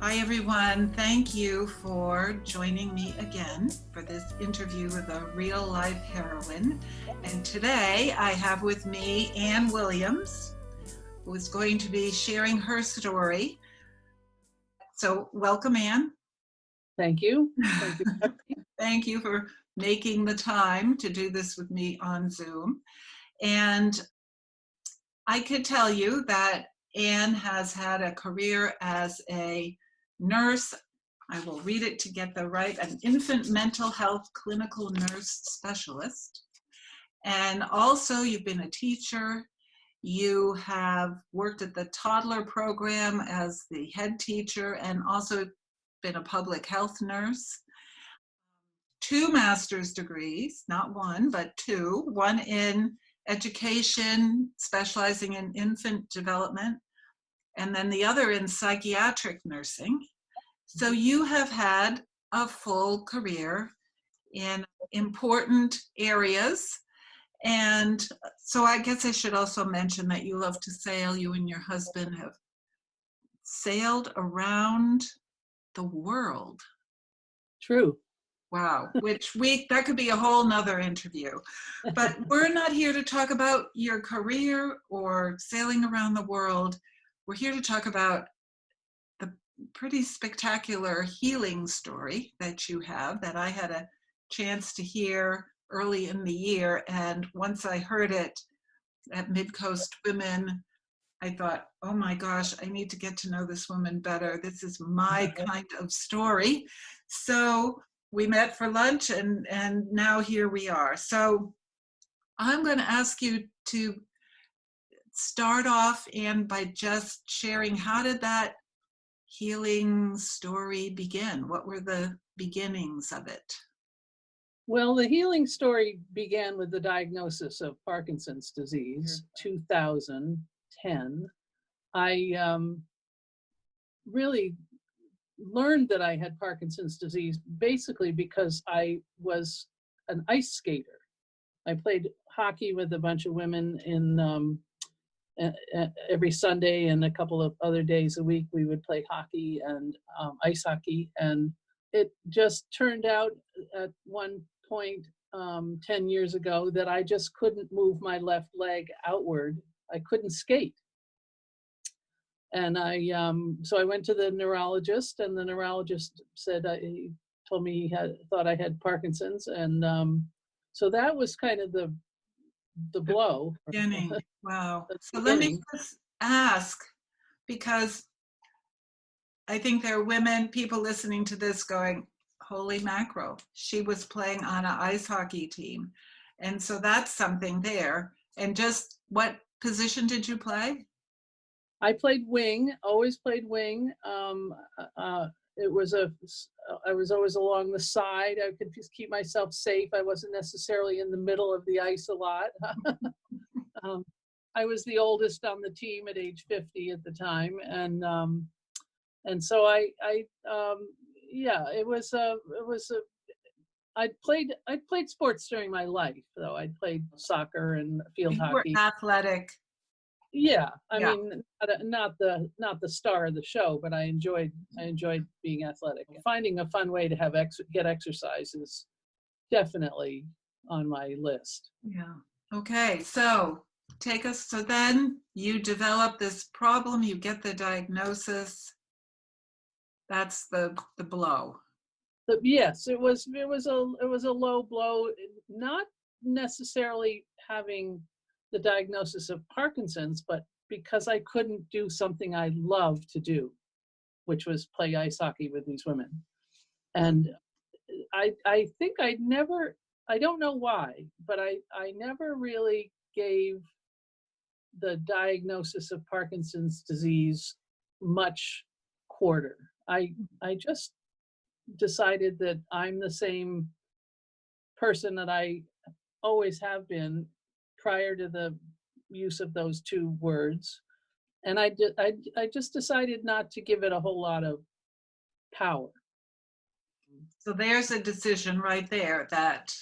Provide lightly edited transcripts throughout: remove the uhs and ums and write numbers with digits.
Hi, everyone. Thank you for joining me again for this interview with a real-life heroine. And today I have with me Anne Williams, who is going to be sharing her story. So welcome, Anne. Thank you. Thank you. Thank you for making the time to do this with me on Zoom. And I could tell you that Anne has had a career as a nurse. I will read it to get the right, an infant mental health clinical nurse specialist. And also you've been a teacher. You have worked at the toddler program as the head teacher and also been a public health nurse. 2 master's degrees, not one, but 2, one in education, specializing in infant development, and then the other in psychiatric nursing. So you have had a full career in important areas. And so I guess I should also mention that you love to sail. You and your husband have sailed around the world. True. Wow, that could be a whole nother interview. But we're not here to talk about your career or sailing around the world. We're here to talk about the pretty spectacular healing story that you have that I had a chance to hear early in the year. And once I heard it at Mid-Coast Women, I thought, oh my gosh, I need to get to know this woman better. This is my kind of story. So we met for lunch and now here we are. So I'm going to ask you to start off, and by just sharing, how did that healing story begin? What were the beginnings of it? Well, the healing story began with the diagnosis of Parkinson's disease, 2010. I really learned that I had Parkinson's disease basically because I was an ice skater. I played hockey with a bunch of women in every Sunday, and a couple of other days a week we would play hockey and ice hockey. And it just turned out at one point 10 years ago that I just couldn't move my left leg outward. I couldn't skate. And so I went to the neurologist, and the neurologist said, he told me he thought I had Parkinson's. And so that was kind of the blow. Beginning. Wow. So beginning. let me just ask, because I think there are people listening to this going, holy mackerel, she was playing on an ice hockey team. And so that's something there. And just what position did you play? I played wing, always played wing. I was always along the side. I could just keep myself safe. I wasn't necessarily in the middle of the ice a lot. I was the oldest on the team at age 50 at the time. And so I played sports during my life, though. I played soccer and field hockey. You were athletic. Yeah, I mean, not the star of the show, but I enjoyed being athletic. Finding a fun way to get exercise is definitely on my list. Yeah. Okay, so take us. So then you develop this problem. You get the diagnosis. That's the blow. But yes, it was a low blow. Not necessarily having the diagnosis of Parkinson's, but because I couldn't do something I love to do, which was play ice hockey with these women. And I think I don't know why, but I never really gave the diagnosis of Parkinson's disease much quarter. I just decided that I'm the same person that I always have been prior to the use of those 2 words. And I just decided not to give it a whole lot of power. So there's a decision right there that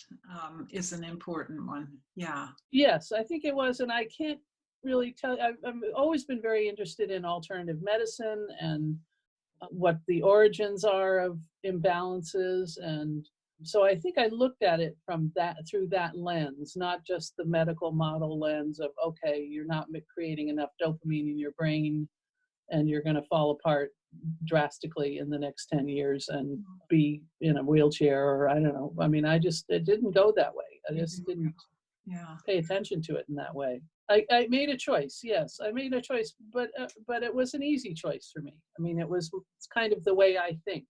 is an important one. Yeah. Yes, I think it was. And I can't really tell. I've always been very interested in alternative medicine and what the origins are of imbalances. And so I think I looked at it from that, through that lens, not just the medical model lens of, okay, you're not creating enough dopamine in your brain and you're going to fall apart drastically in the next 10 years and be in a wheelchair, or I don't know. I mean, it didn't go that way. I just didn't pay attention to it in that way. I made a choice. Yes, I made a choice, but it was an easy choice for me. I mean, it's kind of the way I think,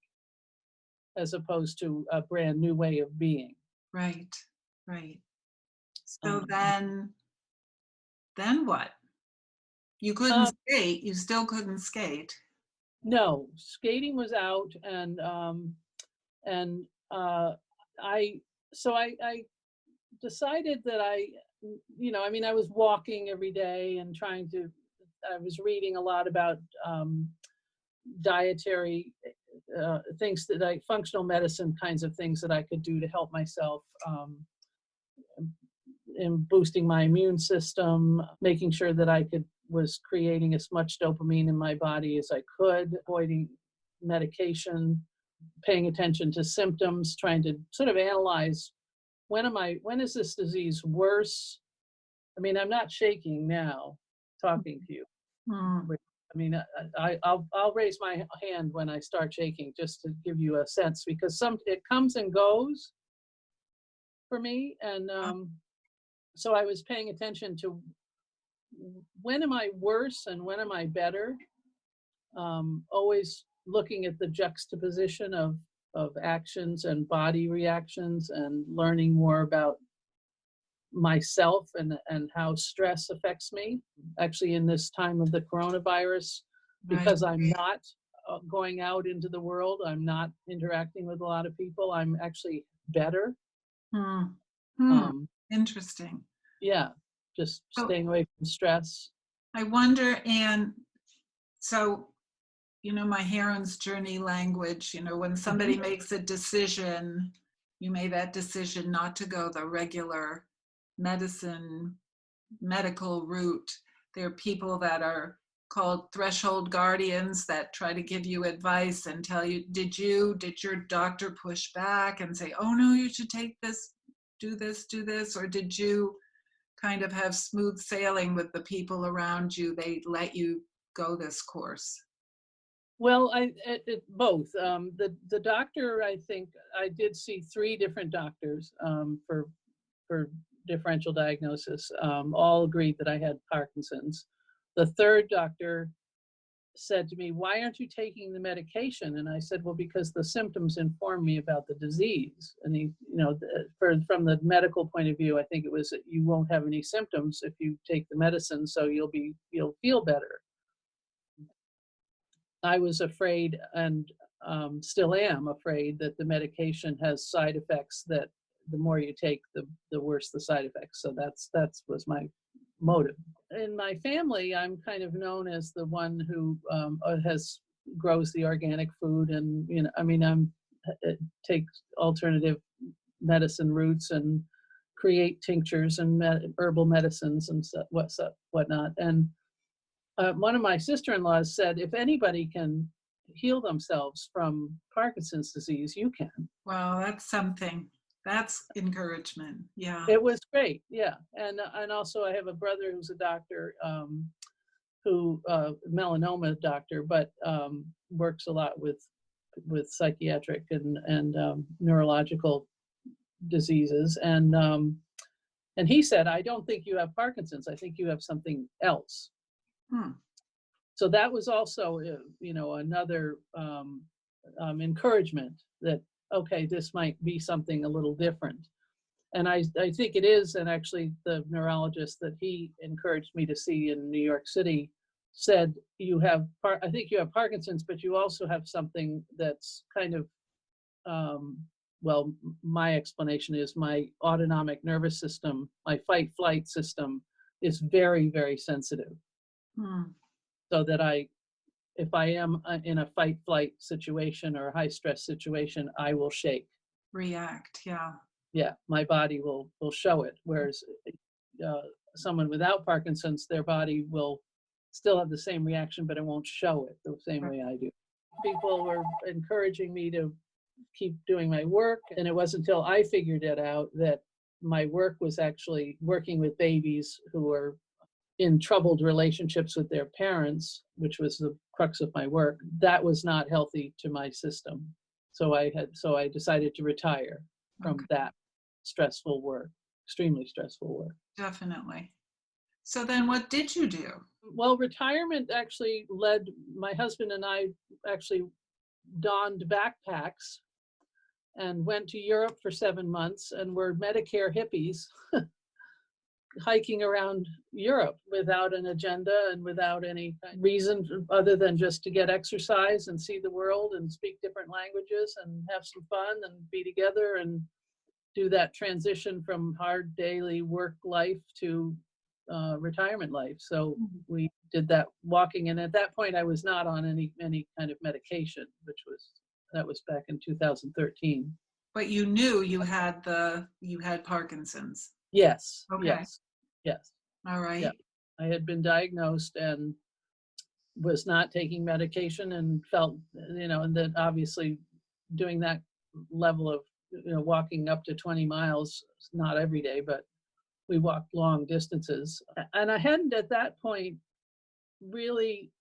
as opposed to a brand new way of being. Right, right. So then what? You couldn't skate. You still couldn't skate. No, skating was out, and I decided that I mean, I was walking every day and I was reading a lot about dietary things functional medicine kinds of things that I could do to help myself in boosting my immune system, making sure that was creating as much dopamine in my body as I could, avoiding medication, paying attention to symptoms, trying to sort of analyze when is this disease worse? I mean, I'm not shaking now talking to you. I mean, I'll raise my hand when I start shaking, just to give you a sense, because it comes and goes for me. And so I was paying attention to when am I worse and when am I better? Always looking at the juxtaposition of actions and body reactions, and learning more about myself and how stress affects me. Actually, in this time of the coronavirus, because I'm not going out into the world, I'm not interacting with a lot of people, I'm actually better. Interesting. Yeah, just staying away from stress. I wonder, Anne, so, my heroine's journey language, when somebody makes a decision, you made that decision not to go the regular medical route. There are people that are called threshold guardians that try to give you advice and tell you, did your doctor push back and say, oh no, you should take this, do this, or did you kind of have smooth sailing with the people around you? They let you go this course? Well, both. The doctor, I think I did see 3 different doctors for differential diagnosis. All agreed that I had Parkinson's. The 3rd doctor said to me, "Why aren't you taking the medication?" And I said, "Well, because the symptoms inform me about the disease." And he, from the medical point of view, I think it was that you won't have any symptoms if you take the medicine, so you'll feel better. I was afraid, and still am afraid, that the medication has side effects that the more you take, the worse the side effects. So that was my motive. In my family, I'm kind of known as the one who grows the organic food, and take alternative medicine routes and create tinctures and herbal medicines and whatnot. And one of my sister-in-laws said, if anybody can heal themselves from Parkinson's disease, you can. Wow, that's something. That's encouragement. Yeah. It was great. Yeah. And also I have a brother who's a doctor, melanoma doctor, but works a lot with psychiatric and neurological diseases. And he said, I don't think you have Parkinson's. I think you have something else. So that was also, another encouragement that, okay, this might be something a little different. And I think it is. And actually the neurologist that he encouraged me to see in New York City said, I think you have Parkinson's, but you also have something that's kind of, my explanation is my autonomic nervous system, my fight-flight system is very, very sensitive. So that if I am in a fight-flight situation or a high-stress situation, I will shake. React, yeah. Yeah, my body will show it. Whereas someone without Parkinson's, their body will still have the same reaction, but it won't show it the same way I do. People were encouraging me to keep doing my work. And it wasn't until I figured it out that my work was actually working with babies who were in troubled relationships with their parents, which was the crux of my work. That was not healthy to my system. So I decided to retire from that stressful work, extremely stressful work. Definitely. So then what did you do? Well, retirement actually led, my husband and I actually donned backpacks and went to Europe for 7 months and were Medicare hippies hiking around Europe without an agenda and without any reason other than just to get exercise and see the world and speak different languages and have some fun and be together and do that transition from hard daily work life to retirement life. So we did that walking, and at that point I was not on any kind of medication, that was back in 2013. But you knew you had Parkinson's. Yes. Okay. Yes. All right. Yeah. I had been diagnosed and was not taking medication and felt, and then obviously doing that level of, walking up to 20 miles, not every day, but we walked long distances. And I hadn't at that point really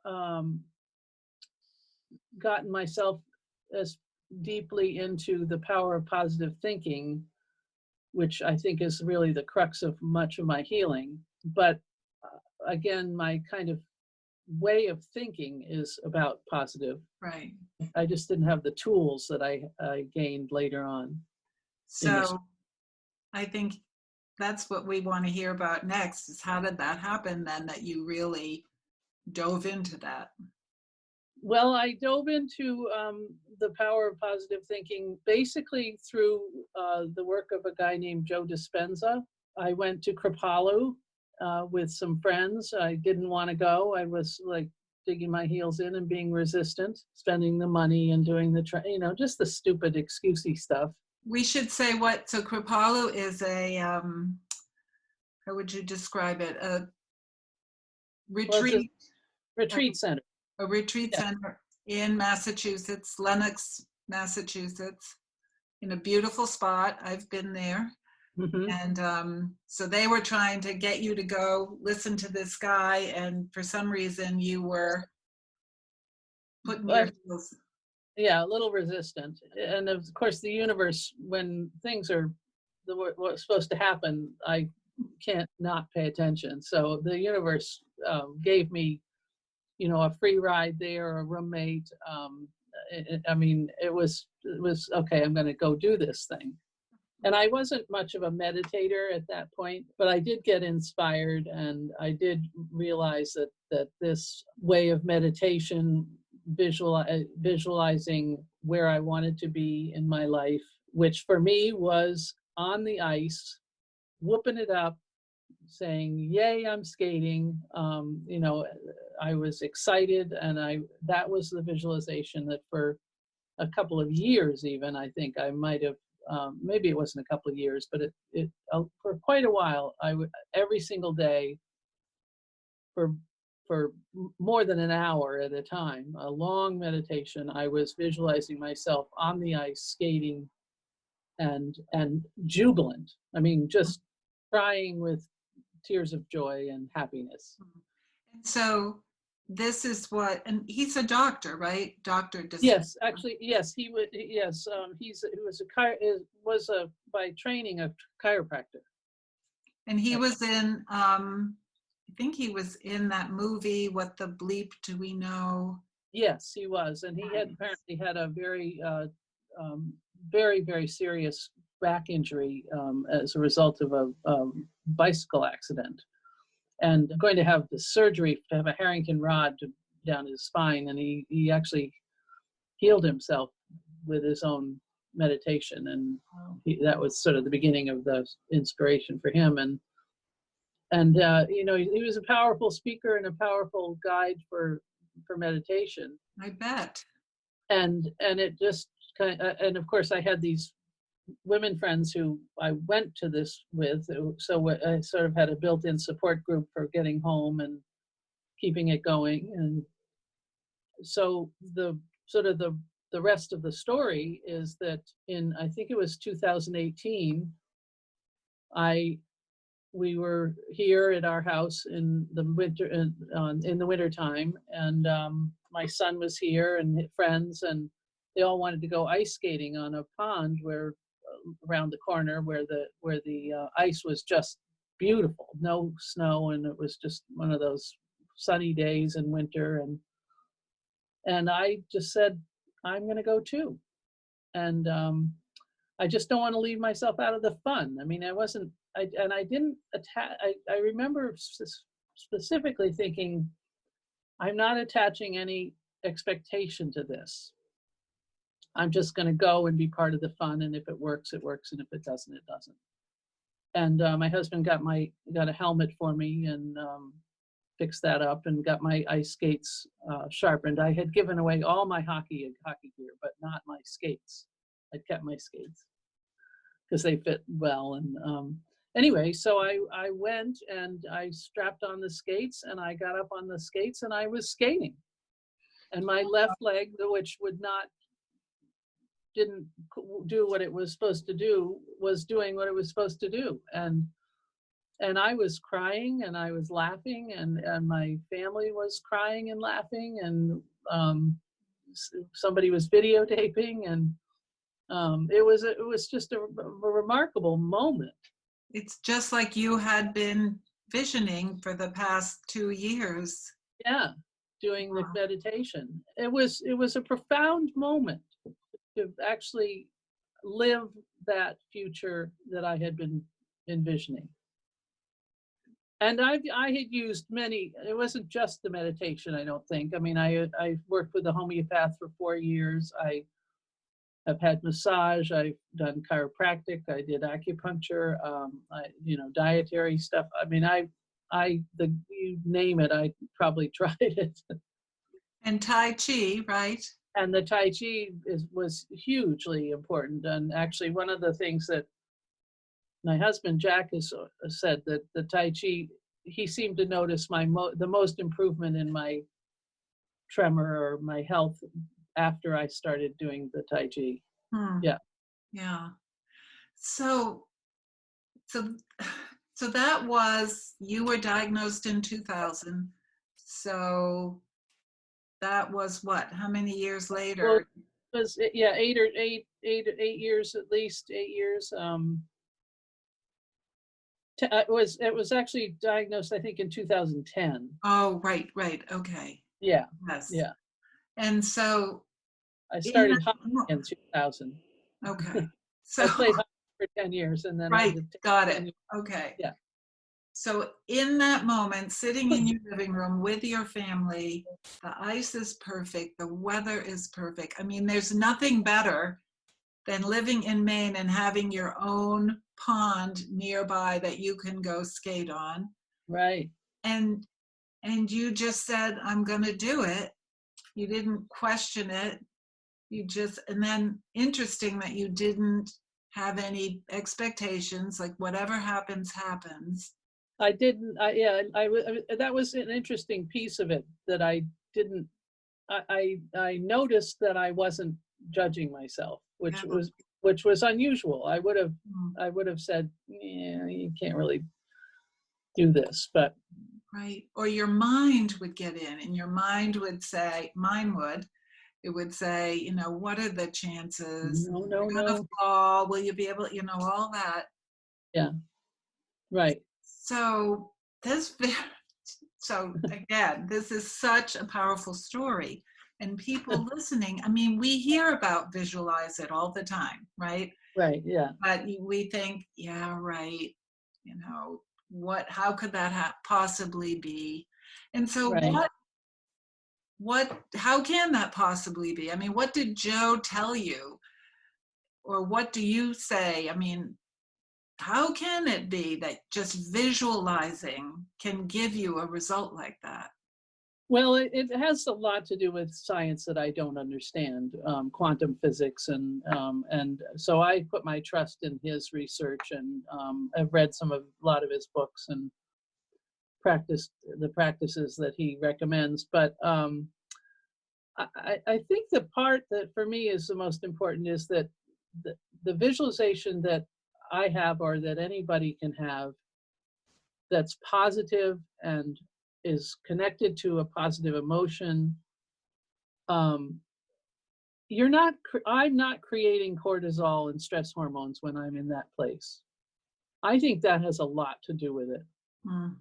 gotten myself as deeply into the power of positive thinking, which I think is really the crux of much of my healing. But again, my kind of way of thinking is about positive. Right. I just didn't have the tools that I gained later on. So I think that's what we want to hear about next, is how did that happen then, that you really dove into that? Well, I dove into the power of positive thinking basically through the work of a guy named Joe Dispenza. I went to Kripalu with some friends. I didn't want to go. I was like digging my heels in and being resistant, spending the money and doing just the stupid excusey stuff. We should say so Kripalu is a, how would you describe it? A retreat? Retreat center. A retreat center in Massachusetts, Lenox, Massachusetts, in a beautiful spot. I've been there. Mm-hmm. And so they were trying to get you to go listen to this guy, and for some reason you were putting your heels. Yeah, a little resistant. And of course the universe, when things are what's supposed to happen, I can't not pay attention. So the universe gave me a free ride there, a roommate. It was okay, I'm going to go do this thing. And I wasn't much of a meditator at that point, but I did get inspired, and I did realize that this way of meditation, visualizing where I wanted to be in my life, which for me was on the ice, whooping it up, saying, yay, I'm skating. I was excited, and that was the visualization that for a couple of years, even, I think I might have, maybe it wasn't a couple of years, but it for quite a while, I would every single day for more than an hour at a time, a long meditation, I was visualizing myself on the ice skating and jubilant. I mean, just crying with tears of joy and happiness. And so this is and he's a doctor, right? Dr. Yes, actually, yes, he would. Yes, he was by training a chiropractor. And he was in, I think he was in that movie, What the Bleep Do We Know? Yes, he was. And he had apparently had a very, very, very serious back injury as a result of a bicycle accident. And going to have the surgery to have a Harrington rod down his spine. And he actually healed himself with his own meditation. And that was sort of the beginning of the inspiration for him. And he was a powerful speaker and a powerful guide for meditation. I bet. And it just and of course I had these women friends who I went to this with, so I sort of had a built-in support group for getting home and keeping it going. so the sort of the rest of the story is that in, I think it was 2018, we were here at our house in the winter, in the winter time, and my son was here and his friends, and they all wanted to go ice skating on a pond where around the corner where the ice was just beautiful, no snow, and it was just one of those sunny days in winter, and I just said, I'm going to go too, and I just don't want to leave myself out of the fun. I mean, I didn't attach. I remember specifically thinking, I'm not attaching any expectation to this. I'm just going to go and be part of the fun, and if it works, it works, and if it doesn't, it doesn't. And my husband got a helmet for me and fixed that up and got my ice skates sharpened. I had given away all my hockey gear, but not my skates. I'd kept my skates because they fit well. And anyway, so I went and I strapped on the skates and I got up on the skates and I was skating. And my left leg, which didn't do what it was supposed to do, was doing what it was supposed to do. And I was crying and I was laughing, and my family was crying and laughing, and somebody was videotaping, and it was just a remarkable moment. It's just like you had been visioning for the past 2 years. Yeah, doing the meditation. It was a profound moment to actually live that future that I had been envisioning. And I had used many, it wasn't just the meditation, I don't think. I mean, I worked with a homeopath for 4 years. I have had massage, I've done chiropractic, I did acupuncture, dietary stuff. I mean, you name it, I probably tried it. And Tai Chi, right? And the Tai Chi was hugely important. And actually, one of the things that my husband Jack has said, that the Tai Chi, he seemed to notice the most improvement in my tremor or my health after I started doing the Tai Chi. Yeah. So that was, you were diagnosed in 2000. So that was what? How many years later? Well, it was 8 years, at least 8 years. It was actually diagnosed, I think, in 2010. Oh, right. Okay. Yeah. Yes. Yeah. And so I started hockey in 2000. Okay. So I played hockey for 10 years, and then right, got it. Okay. Yeah. So in that moment, sitting in your living room with your family, the ice is perfect, the weather is perfect. I mean, there's nothing better than living in Maine and having your own pond nearby that you can go skate on. Right. And you just said, I'm going to do it. You didn't question it. And then interesting that you didn't have any expectations, like whatever happens, happens. I didn't, that was an interesting piece of it, that I didn't, I noticed that I wasn't judging myself, which was unusual. I would have said, yeah, you can't really do this, but. Right. Or your mind would get in, and your mind would say, it would say, what are the chances? No. You're gonna fall. Will you be able, all that. Yeah. Right. So again, this is such a powerful story. And people listening, I mean, we hear about visualize it all the time, right? Right, yeah. But we think, yeah, right, how could that possibly be? And so right. how can that possibly be? I mean, what did Joe tell you? Or what do you say? I mean, how can it be that just visualizing can give you a result like that? Well, it has a lot to do with science that I don't understand, quantum physics, and so I put my trust in his research, and I've read a lot of his books and practiced the practices that he recommends. But I think the part that for me is the most important is that the visualization that I have, or that anybody can have, that's positive and is connected to a positive emotion. um, I'm not creating cortisol and stress hormones when I'm in that place. I think that has a lot to do with it. Mm.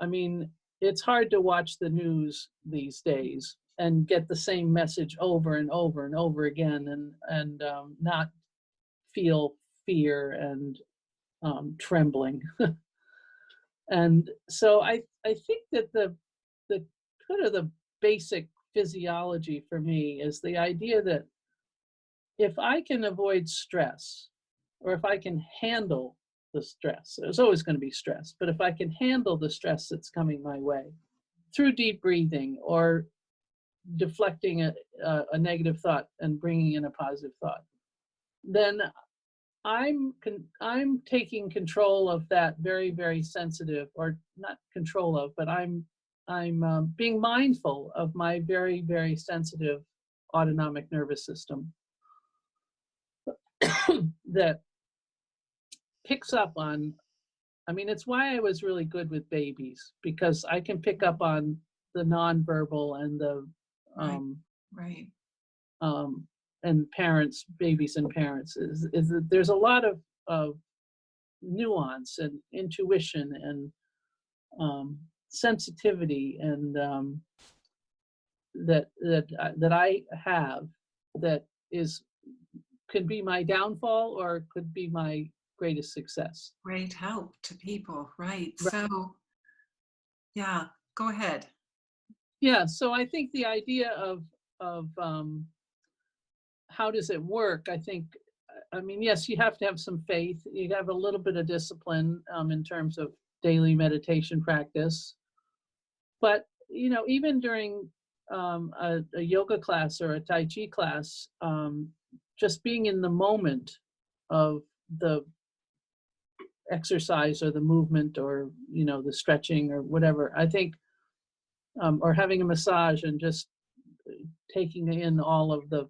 I mean, it's hard to watch the news these days and get the same message over and over and over again, and not feel fear and trembling. And so I think that the kind of the basic physiology for me is the idea that if I can avoid stress, or if I can handle the stress, there's always going to be stress, but if I can handle the stress that's coming my way through deep breathing, or deflecting a negative thought and bringing in a positive thought, then I'm taking control of that very, very sensitive, or not control of, but I'm being mindful of my very, very sensitive autonomic nervous system that picks up on. I mean, it's why I was really good with babies, because I can pick up on the nonverbal and the Right. And parents, babies and parents, is that there's a lot of nuance and intuition and sensitivity, and that I have, that could be my downfall or could be my greatest success. Great help to people. Right. Right. So, yeah, go ahead. Yeah. So I think the idea of how does it work? I mean, yes, you have to have some faith. You have a little bit of discipline in terms of daily meditation practice. But, even during a yoga class or a Tai Chi class, just being in the moment of the exercise or the movement, or, the stretching or whatever, I think, or having a massage and just taking in all of the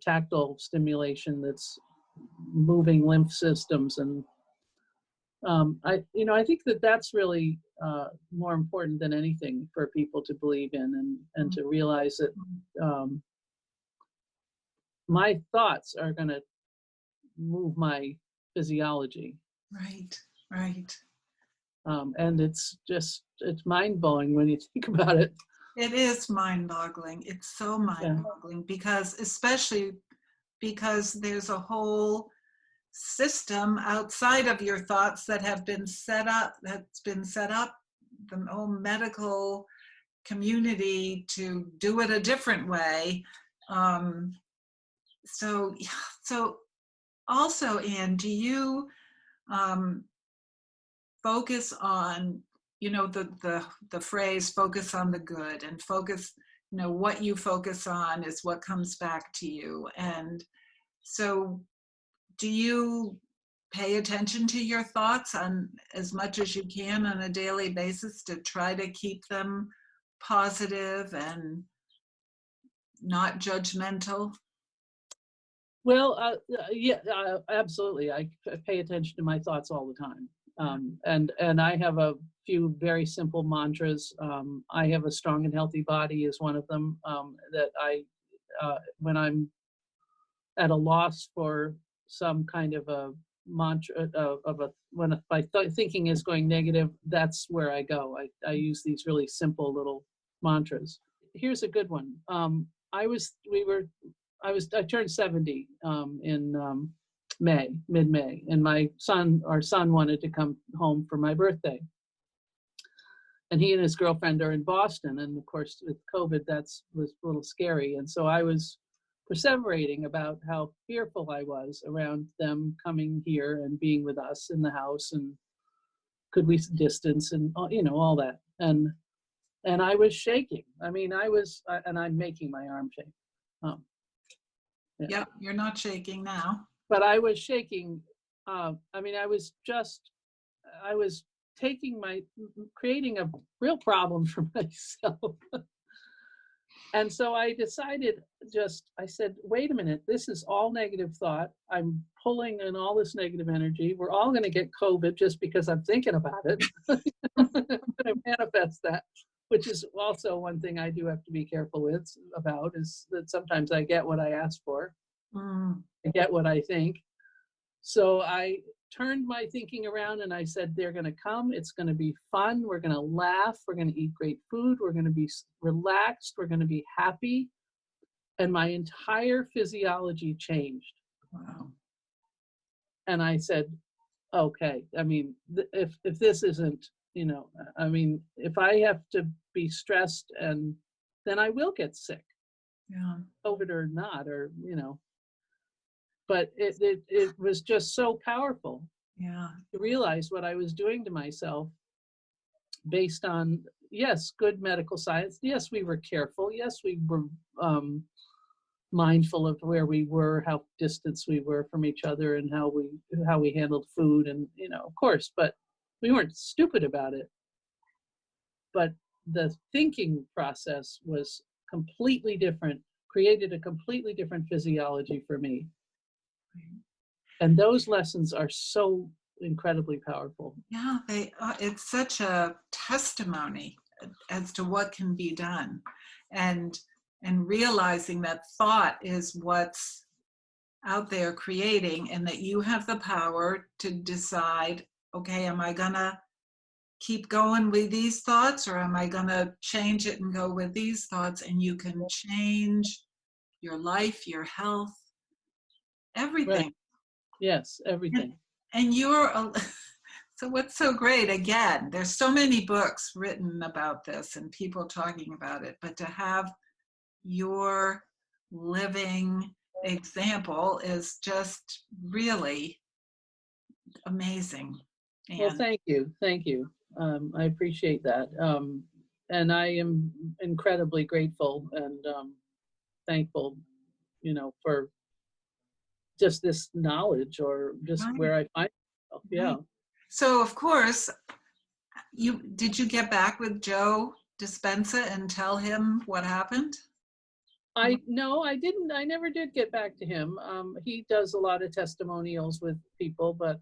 tactile stimulation that's moving lymph systems, and I think that that's really more important than anything for people to believe in, and to realize that my thoughts are going to move my physiology. Right. Right. And it's mind-blowing when you think about it. It is mind-boggling. It's so mind-boggling, especially because there's a whole system outside of your thoughts that's been set up, the whole medical community to do it a different way. So also, Anne, do you focus on, the phrase focus on the good, and focus, what you focus on is what comes back to you. And so do you pay attention to your thoughts on as much as you can on a daily basis to try to keep them positive and not judgmental? Well, yeah, absolutely. I pay attention to my thoughts all the time. And I have a few very simple mantras. I have a strong and healthy body is one of them, that when I'm at a loss for some kind of a mantra, when my thinking is going negative, that's where I go. I use these really simple little mantras. Here's a good one. I turned 70 in mid-May, and our son wanted to come home for my birthday. And he and his girlfriend are in Boston, and of course with COVID was a little scary. And so I was perseverating about how fearful I was around them coming here and being with us in the house, and could we distance, and all that. And I was shaking. I mean, and I'm making my arm shake. Yeah. Yep, you're not shaking now. But I was shaking. I mean, I was creating a real problem for myself. And so I decided, I said, wait a minute, this is all negative thought. I'm pulling in all this negative energy. We're all going to get COVID just because I'm thinking about it. I'm going to manifest that, which is also one thing I do have to be careful about, is that sometimes I get what I ask for. Mm. I get what I think. So I turned my thinking around and I said, they're going to come. It's going to be fun. We're going to laugh. We're going to eat great food. We're going to be relaxed. We're going to be happy. And my entire physiology changed. Wow. And I said, okay, I mean, if this isn't, I mean, if I have to be stressed, and then I will get sick, Yeah. COVID or not, but it was just so powerful. Yeah. To realize what I was doing to myself based on, yes, good medical science. Yes, we were careful. Yes, we were mindful of where we were, how distant we were from each other, and how we handled food, and of course, but we weren't stupid about it. But the thinking process was completely different, created a completely different physiology for me. And those lessons are so incredibly powerful. Yeah, it's such a testimony as to what can be done, and realizing that thought is what's out there creating, and that you have the power to decide, okay, am I gonna keep going with these thoughts, or am I gonna change it and go with these thoughts? And you can change your life, your health, everything. Right. Yes, everything. And so what's so great, again, there's so many books written about this and people talking about it, but to have your living example is just really amazing. Well, And thank you. I appreciate that. And I am incredibly grateful and thankful, for just this knowledge, or just right, where I find myself. Yeah. right. So of course, did you get back with Joe Dispenza and tell him what happened? No, I didn't. I never did get back to him. He does a lot of testimonials with people, but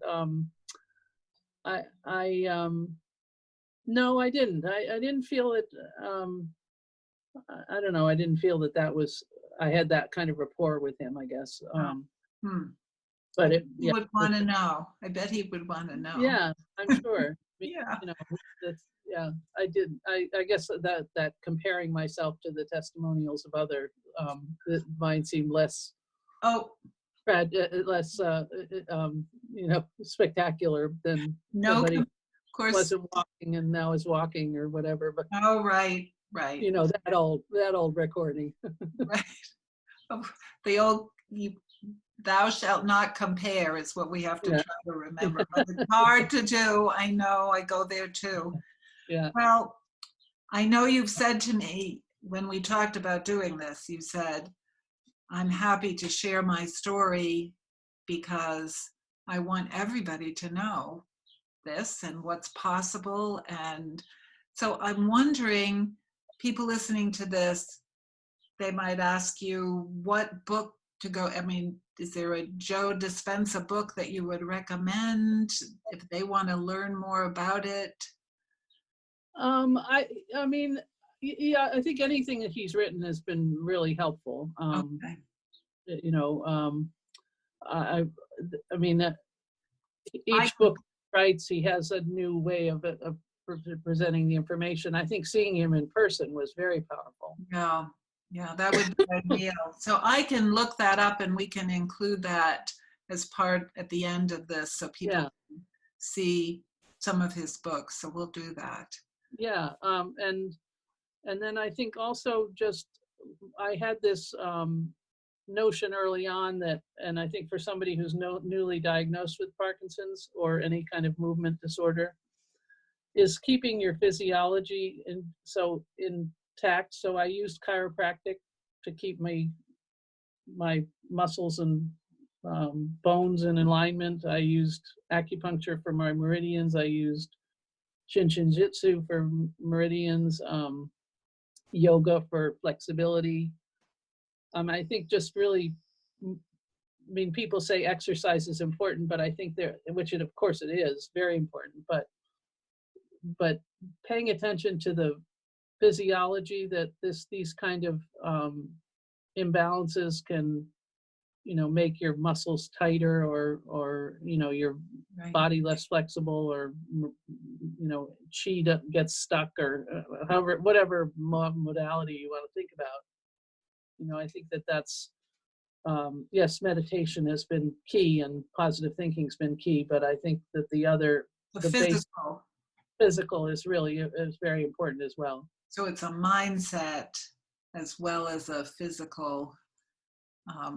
no, I didn't. I didn't feel it. I don't know. I didn't feel that was. I had that kind of rapport with him, I guess. Hmm. But He would want to know. I bet he would want to know. Yeah, I'm sure. Yeah. Yeah, I did. I guess that comparing myself to the testimonials of other, mine seemed less Oh, less spectacular than no, somebody of course. wasn't walking and now is walking or whatever. But Oh, right. that old recording. Right. Oh, the old thou shalt not compare is what we have to Yeah. try to remember. But it's hard to do. I know, I go there too. Yeah. Well, I know you've said to me when we talked about doing this, you said, I'm happy to share my story because I want everybody to know this and what's possible. And so I'm wondering, people listening to this, they might ask you what book to go. I mean, is there a Joe Dispenza book that you would recommend if they want to learn more about it? I mean, yeah, I think anything that he's written has been really helpful. Okay. I mean, each book he writes, he has a new way of presenting the information. I think seeing him in person was very powerful. Yeah, that would be ideal. So I can look that up and we can include that as part at the end of this so people can see some of his books. So we'll do that. Yeah, and then I think also just I had this notion early on that, and I think for somebody who's newly diagnosed with Parkinson's or any kind of movement disorder, is keeping your physiology intact. So I used chiropractic to keep my muscles and bones in alignment. I used acupuncture for my meridians. I used Shin Jitsu for meridians. yoga for flexibility. I think just really, I mean, people say exercise is important, but I think which of course it is very important, but paying attention to the physiology that these kind of imbalances can, make your muscles tighter or your Right. body less flexible, or chi gets stuck, or however, whatever modality you want to think about. I think that's yes, meditation has been key, and positive thinking's been key, but I think that the base Physical. physical is very important as well. So it's a mindset as well as a physical.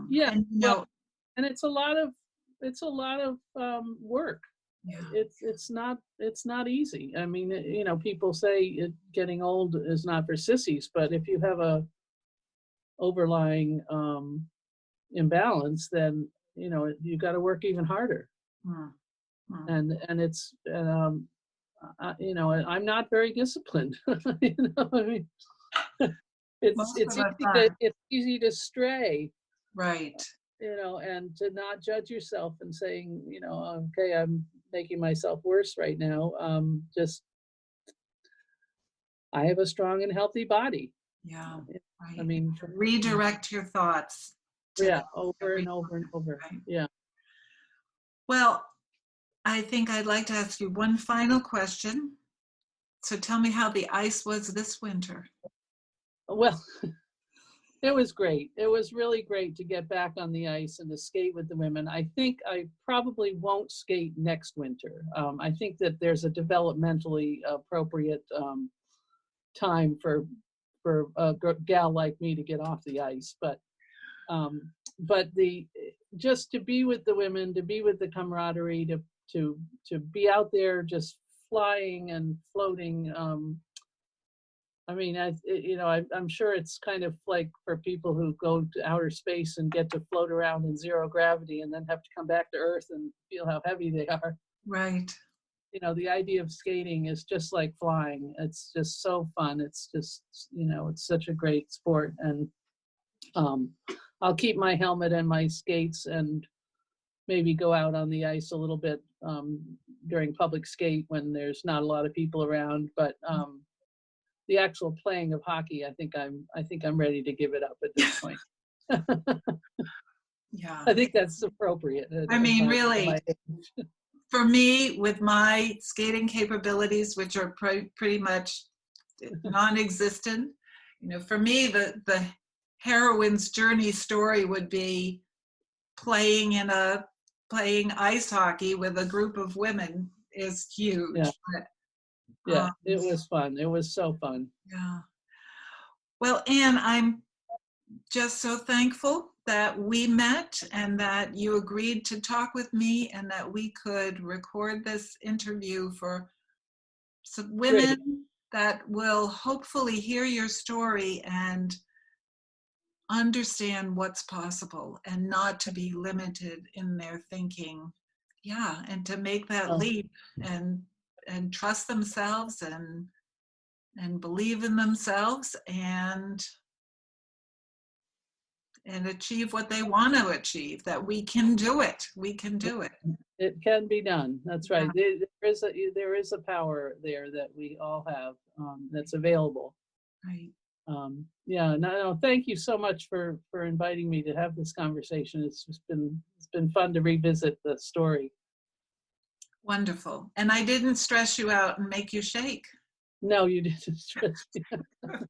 Yeah, And well, and it's a lot of work. yeah. It's not easy. I mean, people say getting old is not for sissies, but if you have a overlying imbalance, then you got to work even harder. Mm. And I'm not very disciplined. I mean, it's easy to stray. Right. And to not judge yourself and saying, okay, I'm making myself worse right now. Just, I have a strong and healthy body. Yeah. Right. I mean, redirect your thoughts. Over and over and over. Right. Yeah. Well, I think I'd like to ask you one final question. So tell me how the ice was this winter. Well, it was great. It was really great to get back on the ice and to skate with the women. I think I probably won't skate next winter. I think that there's a developmentally appropriate time for a gal like me to get off the ice. But just to be with the women, to be with the camaraderie, to be out there just flying and floating. I mean, I'm sure it's kind of like for people who go to outer space and get to float around in zero gravity and then have to come back to Earth and feel how heavy they are. Right. The idea of skating is just like flying. It's just so fun. It's just, it's such a great sport. And I'll keep my helmet and my skates and maybe go out on the ice a little bit during public skate when there's not a lot of people around. But the actual playing of hockey, I think I'm ready to give it up at this point. Yeah. I think that's appropriate. I mean, really, for me, with my skating capabilities, which are pretty much non-existent, for me, the heroine's journey story would be playing ice hockey with a group of women is huge. Yeah. Yeah, it was fun. It was so fun. Yeah. Well, Anne, I'm just so thankful that we met and that you agreed to talk with me and that we could record this interview for some women that will hopefully hear your story and understand what's possible and not to be limited in their thinking. Yeah, and to make that leap and trust themselves and believe in themselves and achieve what they want to achieve, that we can do it. We can do it. It can be done. That's right. Yeah. There is a power there that we all have that's available. Right. Yeah. No, thank you so much for inviting me to have this conversation. It's been fun to revisit the story. Wonderful. And I didn't stress you out and make you shake. No, you didn't stress me out.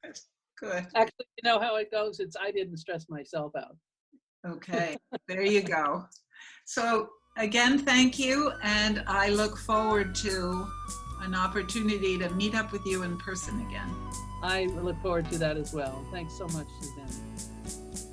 Good. Actually, you know how it goes. I didn't stress myself out. Okay, there you go. So again, thank you. And I look forward to an opportunity to meet up with you in person again. I look forward to that as well. Thanks so much, Susanna.